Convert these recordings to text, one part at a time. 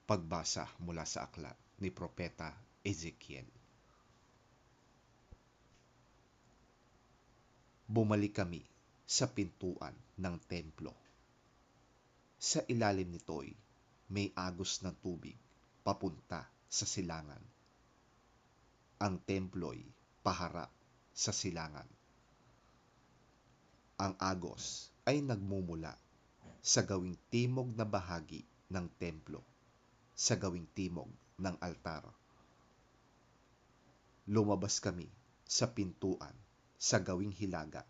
Pagbasa mula sa aklat ni Propeta Ezekiel. Bumalik kami sa pintuan ng templo. Sa ilalim nito'y may agos ng tubig papunta sa silangan. Ang templo'y paharap sa silangan. Ang agos ay nagmumula sa gawing timog na bahagi ng templo, sa gawing timog ng altar. Lumabas kami sa pintuan sa gawing hilaga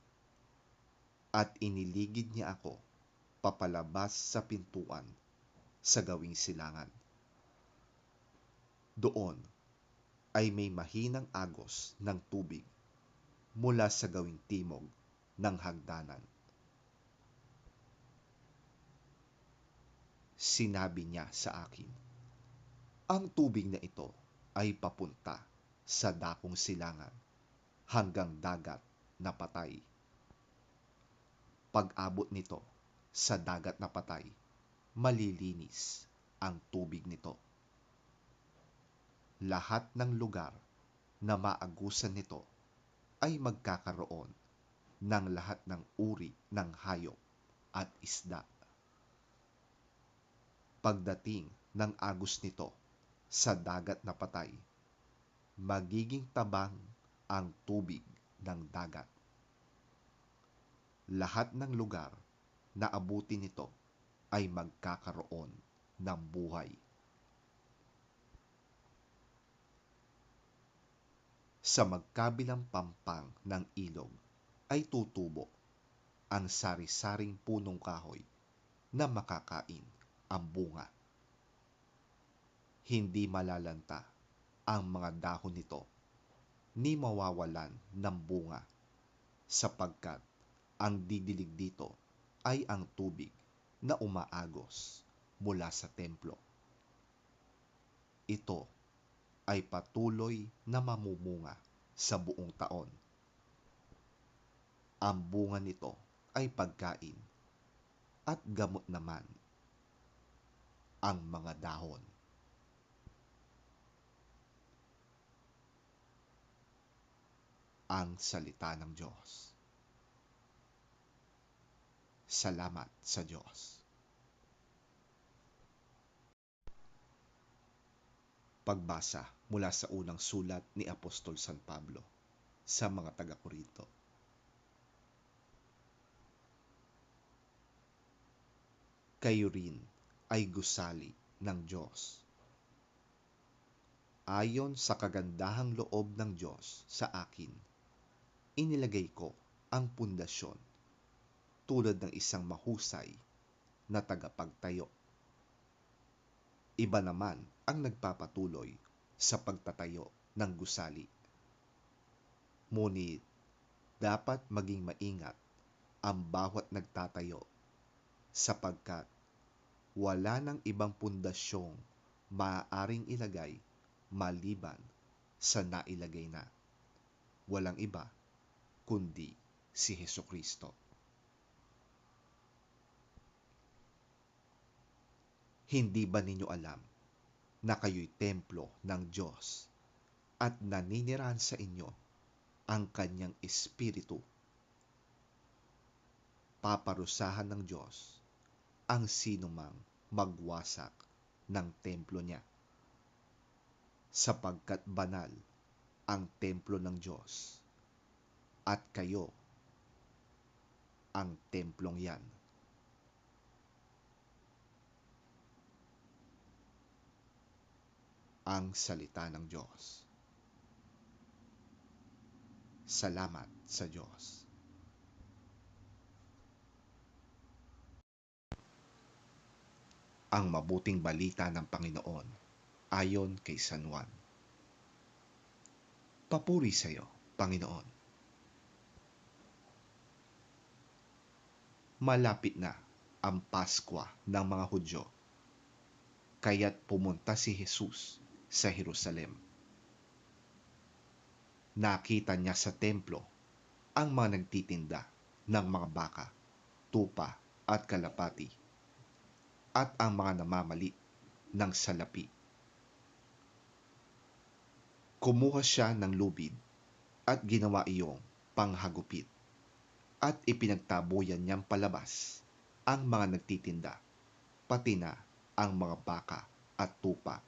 at iniligid niya ako papalabas sa pintuan sa gawing silangan. Doon ay may mahinang agos ng tubig mula sa gawing timog ng hagdanan. Sinabi niya sa akin, ang tubig na ito ay papunta sa dakong silangan hanggang dagat na patay. Pag-abot nito sa dagat na patay, malilinis ang tubig nito. Lahat ng lugar na maagusan nito ay magkakaroon ng lahat ng uri ng hayop at isda. Pagdating ng agos nito sa dagat na patay, magiging tabang ang tubig ng dagat. Lahat ng lugar na abutin nito ay magkakaroon ng buhay. Sa magkabilang pampang ng ilog ay tutubo ang sari-saring punong kahoy na makakain ang bunga. Hindi malalanta ang mga dahon nito ni mawawalan ng bunga sapagkat ang didilig dito ay ang tubig na umaagos mula sa templo. Ito ay patuloy na mamumunga sa buong taon. Ang bunga nito ay pagkain at gamot naman ang mga dahon. Ang salita ng Diyos. Salamat sa Diyos. Pagbasa mula sa unang sulat ni Apostol San Pablo sa mga taga-Korinto. Kayo rin ay gusali ng Diyos. Ayon sa kagandahang loob ng Diyos sa akin, inilagay ko ang pundasyon tulad ng isang mahusay na tagapagtayo. Iba naman ang nagpapatuloy sa pagtatayo ng gusali. Ngunit dapat maging maingat ang bawat nagtatayo sapagkat wala nang ibang pundasyong maaaring ilagay maliban sa nailagay na. Walang iba kundi si Hesukristo. Hindi ba ninyo alam na kayo'y templo ng Diyos at naninirahan sa inyo ang kanyang Espiritu? Paparusahan ng Diyos ang sinumang magwasak ng templo niya, sapagkat banal ang templo ng Diyos at kayo ang templong yan. Ang salita ng Diyos. Salamat sa Diyos. Ang mabuting balita ng Panginoon ayon kay San Juan. Papuri sa iyo, Panginoon. Malapit na ang Paskwa ng mga Hudyo, kaya't pumunta si Jesus sa Jerusalem. Nakita niya sa templo ang mga nagtitinda ng mga baka, tupa at kalapati, at ang mga namamalit ng salapi. Kumuha siya ng lubid at ginawa iyong panghagupit at ipinagtabuyan niyang palabas ang mga nagtitinda, pati na ang mga baka at tupa.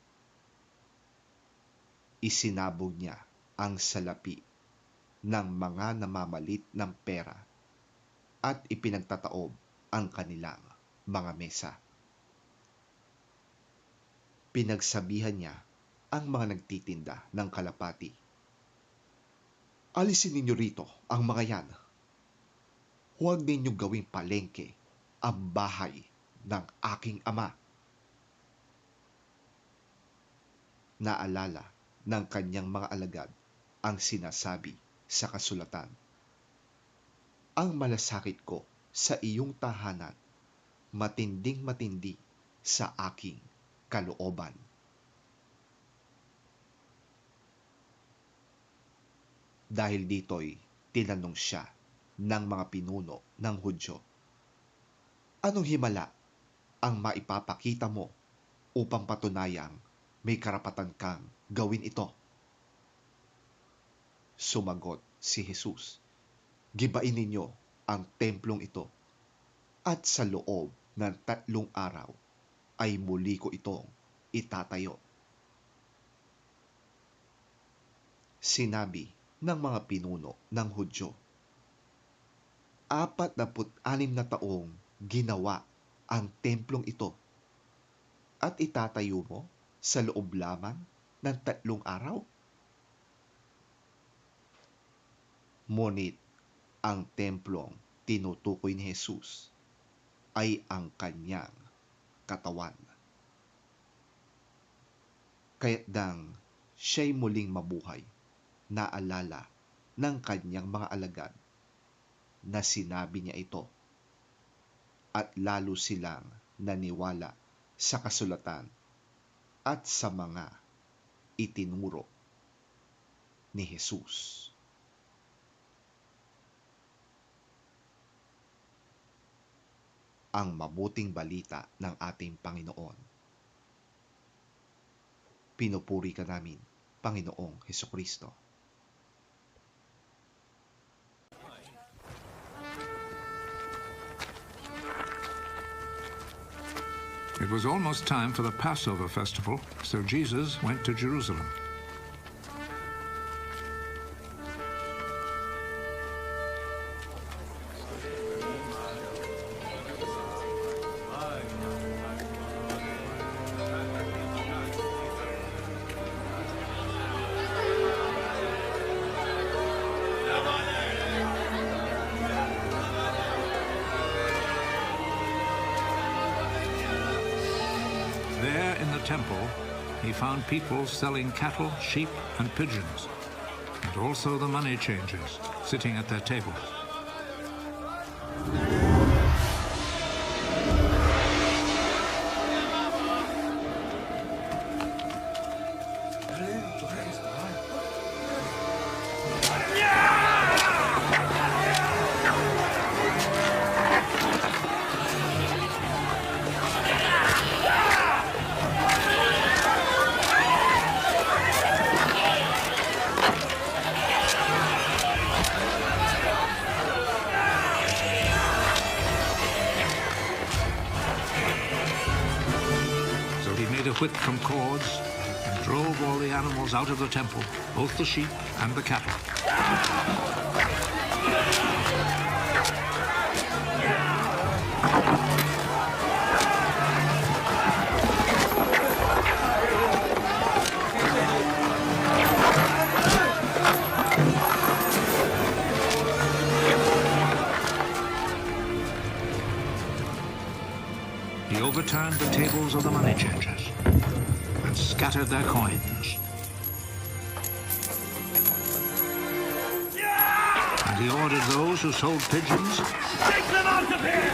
Isinabog niya ang salapi ng mga namamalit ng pera at ipinagtataob ang kanilang mga mesa. Pinagsabihan niya ang mga nagtitinda ng kalapati. Alisin ninyo rito ang mga yan. Huwag ninyong gawing palengke ang bahay ng aking ama. Naalala ng kanyang mga alagad ang sinasabi sa kasulatan. Ang malasakit ko sa iyong tahanan, matinding matindi sa aking kalooban. Dahil dito'y tinanong siya ng mga pinuno ng Hudyo, anong himala ang maipapakita mo upang patunayang may karapatan kang gawin ito? Sumagot si Jesus, gibain ninyo ang templong ito at sa loob ng 3 araw ay muli ko itong itatayo. Sinabi ng mga pinuno ng Hudyo, 46 na taong ginawa ang templong ito at itatayo mo sa loob lamang ng 3 araw? Ngunit ang templong tinutukoy ni Jesus ay ang kanyang katawan. Kaya't dang siya'y muling mabuhay, naalala ng kanyang mga alagad na sinabi niya ito at lalo silang naniwala sa kasulatan at sa mga itinuro ni Jesus. Ang mabuting balita ng ating Panginoon. Pinupuri ka namin, Panginoong Hesukristo. It was almost time for the Passover festival, so Jesus went to Jerusalem. There in the temple, he found people selling cattle, sheep, and pigeons, and also the money changers sitting at their tables. Whip from cords and drove all the animals out of the temple, both the sheep and the cattle. He overturned the tables of the money changers and scattered their coins. And he ordered those who sold pigeons, take them out of here!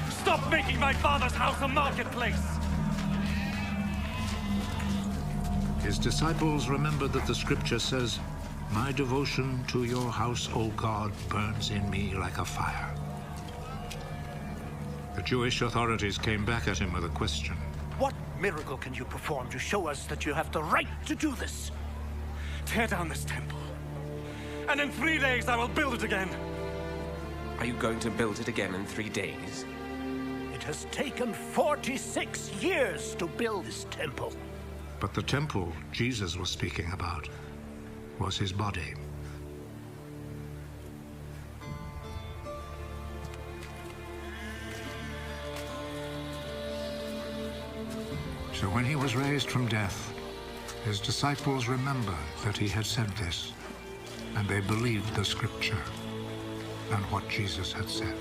Stop making my father's house a marketplace! His disciples remembered that the scripture says, My devotion to your house, O God, burns in me like a fire. The Jewish authorities came back at him with a question. What miracle can you perform to show us that you have the right to do this? Tear down this temple, and in 3 days I will build it again. Are you going to build it again in 3 days? It has taken 46 years to build this temple. But the temple Jesus was speaking about was his body. So when he was raised from death, his disciples remembered that he had said this, and they believed the scripture and what Jesus had said.